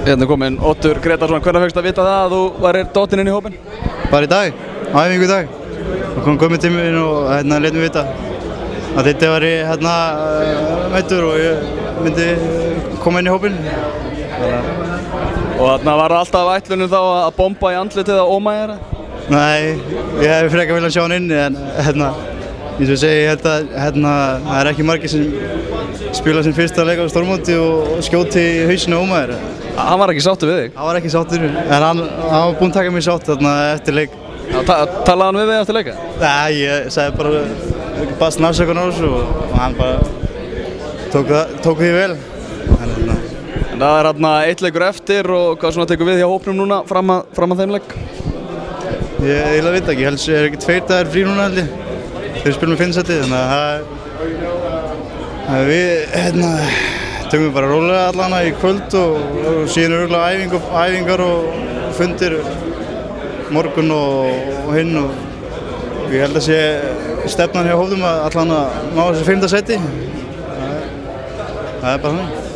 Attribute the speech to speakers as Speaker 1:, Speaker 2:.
Speaker 1: Hérna kominn Oddur Gretarsson, hvernig fékkstu að vita það að þú værir dottinn inn í hópinn?
Speaker 2: Bara í dag, á æfingu í dag. Og komið til mér og lét mér vita að þetta væri meiddur og ég myndi koma inn í hópinn.
Speaker 1: Og þarna var það alltaf ætlunum þá að bomba í andlitið á ómæðara?
Speaker 2: Nei, ég hef frekar viljað sjá hann inni en eins og ég segi, ég held að það er ekki margir sem spila sin fyrsta leik á stórmóti og skjóti í hausinu á ómæðara.
Speaker 1: Hann var ekki sáttur við þig?
Speaker 2: Hann var ekki sáttur, en hann var búinn að taka mig sátt eftir leik.
Speaker 1: Talaði hann við þig eftir leika?
Speaker 2: Nei, ég sagði bara baðst afsökunar á þessu og hann bara tók því vel.
Speaker 1: En það er eitt leikur eftir og hvað svona tekur við hjá hópnum núna fram að þeim leik?
Speaker 2: Ég eiginlega veit ekki, helst er ekki 2 dagar frí núna held ég. Þegar við spilum með Finnsæti, þannig að við tökum við bara rólega allana í kvöld og síðan örugglega æfingar og fundir morgun og hinn og ég held að sé stefnan hjá hópnum að allana ná þessu 5. sæti. Það er bara þannig.